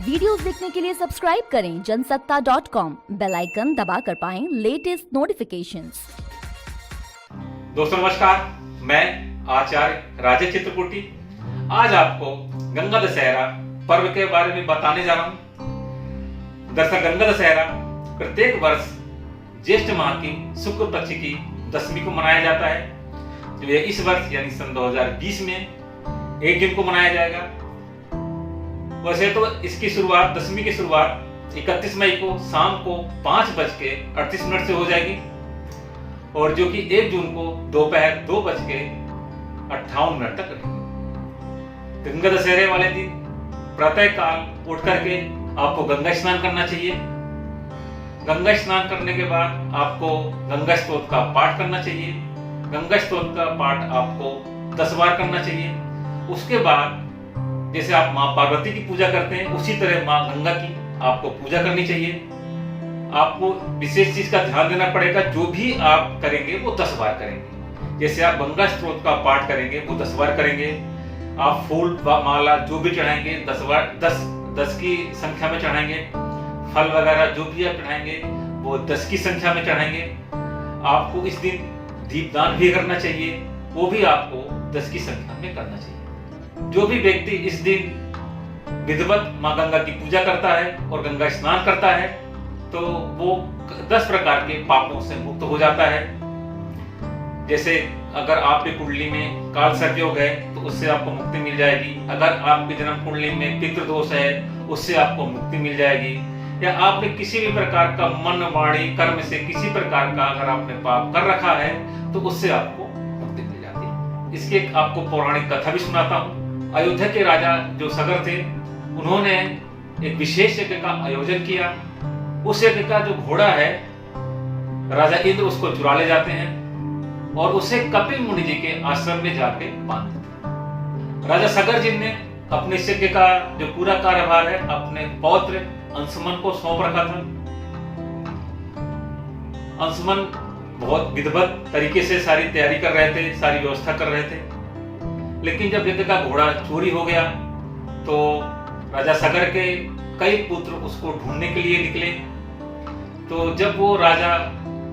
Videos देखने के लिए सब्सक्राइब करें जनसत्ता.com, बेल आइकन दबाकर पाएं लेटेस्ट नोटिफिकेशंस। दोस्तों नमस्कार, मैं आचार्य राजेश चित्रकूटी आज आपको गंगा दशहरा पर्व के बारे में बताने जा रहा हूं। दरअसल गंगा दशहरा प्रत्येक वर्ष ज्येष्ठ माह की शुक्ल पक्ष की दशमी को मनाया जाता है, जो ये इस वर्ष यानी सन 2020 में 1 जून को मनाया जाएगा। वैसे तो इसकी शुरुआत, दशमी की शुरुआत 31 मई को शाम को 5:38 से हो जाएगी और जो कि 1 जून को दोपहर 2:58 तक रहेगी। गंगा दशहरे वाले दिन प्रातः काल उठ करके आपको गंगा स्नान करना चाहिए। गंगा स्नान करने के बाद आपको गंगा स्तोत्र का पाठ करना चाहिए। गंगा स्तोत्र का पाठ आपको 10 बार करना चाहिए। उसके बाद जैसे आप माँ पार्वती की पूजा करते हैं, उसी तरह माँ गंगा की आपको पूजा करनी चाहिए। आपको विशेष चीज का ध्यान देना पड़ेगा, जो भी आप करेंगे वो 10 बार करेंगे। जैसे आप गंगा स्तोत्र का पाठ करेंगे वो 10 बार करेंगे। आप फूल माला जो भी चढ़ाएंगे 10 बार 10 की संख्या में चढ़ाएंगे। फल वगैरह जो भी आप चढ़ाएंगे वो 10 की संख्या में चढ़ाएंगे। आपको इस दिन दीपदान भी करना चाहिए, वो भी आपको 10 की संख्या में करना चाहिए। जो भी व्यक्ति इस दिन विधिवत माँ गंगा की पूजा करता है और गंगा स्नान करता है तो वो 10 प्रकार के पापों से मुक्त हो जाता है। जैसे अगर आपकी कुंडली में काल सर्प योग है तो उससे आपको मुक्ति मिल जाएगी। अगर आपकी जन्म कुंडली में पितृदोष है उससे आपको मुक्ति मिल जाएगी। या आपने किसी भी प्रकार का मन वाणी कर्म से किसी प्रकार का अगर आपने पाप कर रखा है तो उससे आपको मुक्ति मिल जाती है। इसकी एक आपको पौराणिक कथा भी सुनाता हूँ। अयोध्या के राजा जो सगर थे, उन्होंने एक विशेष यज्ञ का आयोजन किया। उस यज्ञ का जो घोड़ा है, राजा इंद्र उसको चुरा ले जाते हैं और उसे कपिल मुनि जी के आश्रम में जाके बांध देते हैं। राजा सगर जी ने अपने इस यज्ञ का जो पूरा कार्यभार है अपने पौत्र अंशुमन को सौंप रखा था। अंशुमन बहुत विधिवत तरीके से सारी तैयारी कर रहे थे, सारी व्यवस्था कर रहे थे। लेकिन जब यज्ञ का घोड़ा चोरी हो गया तो राजा सगर के कई पुत्र उसको ढूंढने के लिए निकले। तो जब वो राजा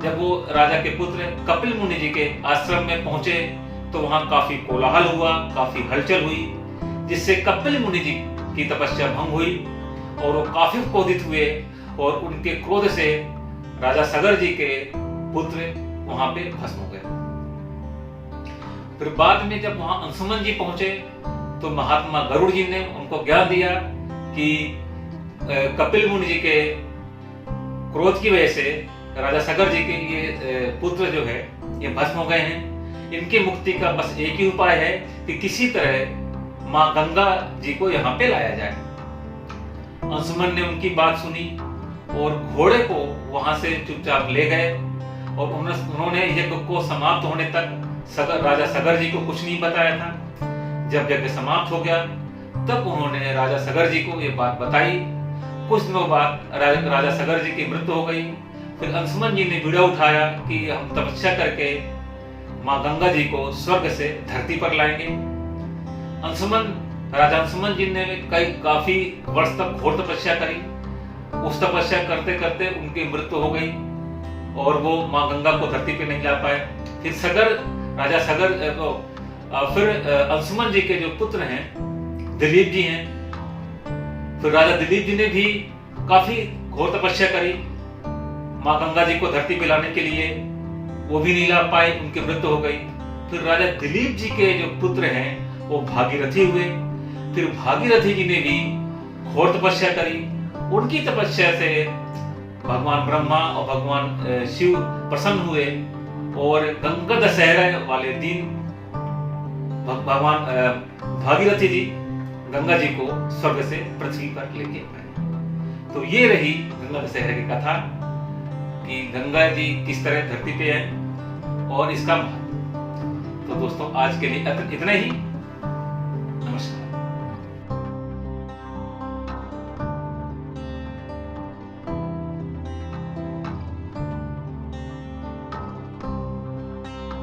के पुत्र कपिल मुनि जी के आश्रम में पहुंचे तो वहां काफी कोलाहल हुआ, काफी हलचल हुई, जिससे कपिल मुनि जी की तपस्या भंग हुई और वो काफी क्रोधित हुए और उनके क्रोध से राजा सगर जी के पुत्र वहां पे भस्म हो गए। फिर बाद में जब वहां अंशुमन जी पहुंचे तो महात्मा गरुड़ जी ने उनको ज्ञान दिया कि कपिल मुनि जी के क्रोध की वजह से राजा सगर जी के ये पुत्र जो है ये भस्म हो गए हैं। इनकी मुक्ति का बस एक ही उपाय है कि किसी तरह माँ गंगा जी को यहाँ पे लाया जाए। अंशुमन ने उनकी बात सुनी और घोड़े को वहां से चुपचाप ले गए और उन्होंने यज्ञ को समाप्त होने तक राजा सगर जी को कुछ नहीं बताया था। जब यज्ञ समाप्त हो गया तब उन्होंने राजा सगर जी को ये बात बताई। कुछ दिनों बाद राजा सगर जी की मृत्यु हो गई। फिर अंशुमन जी ने बीड़ा उठाया कि हम तपस्या करके माँ गंगा जी को स्वर्ग से धरती पर लाएंगे। राजा अंशुमन जी ने काफी वर्ष तक घोर तपस्या करी। उस तपस्या करते करते उनकी मृत्यु हो गई और वो माँ गंगा को धरती पे नहीं ला पाए। फिर अंशुमन जी के जो पुत्र हैं दिलीप जी हैं, फिर राजा दिलीप जी ने भी काफी घोर तपस्या करी माँ गंगा जी को धरती पे लाने के लिए, वो भी नहीं ला पाए, उनकी मृत्यु हो गई। फिर राजा दिलीप जी के जो पुत्र हैं वो भागीरथी हुए। फिर भागीरथी जी ने भी घोर तपस्या करी। उनकी तपस्या से भगवान ब्रह्मा और भगवान शिव प्रसन्न हुए और गंगा दशहरा वाले दिन भगवान भागीरथी जी गंगा जी को स्वर्ग से पृथ्वी पर लेके आए। तो ये रही गंगा दशहरा की कथा कि गंगा जी किस तरह धरती पे है और इसका महत्व। तो दोस्तों आज के लिए इतना ही।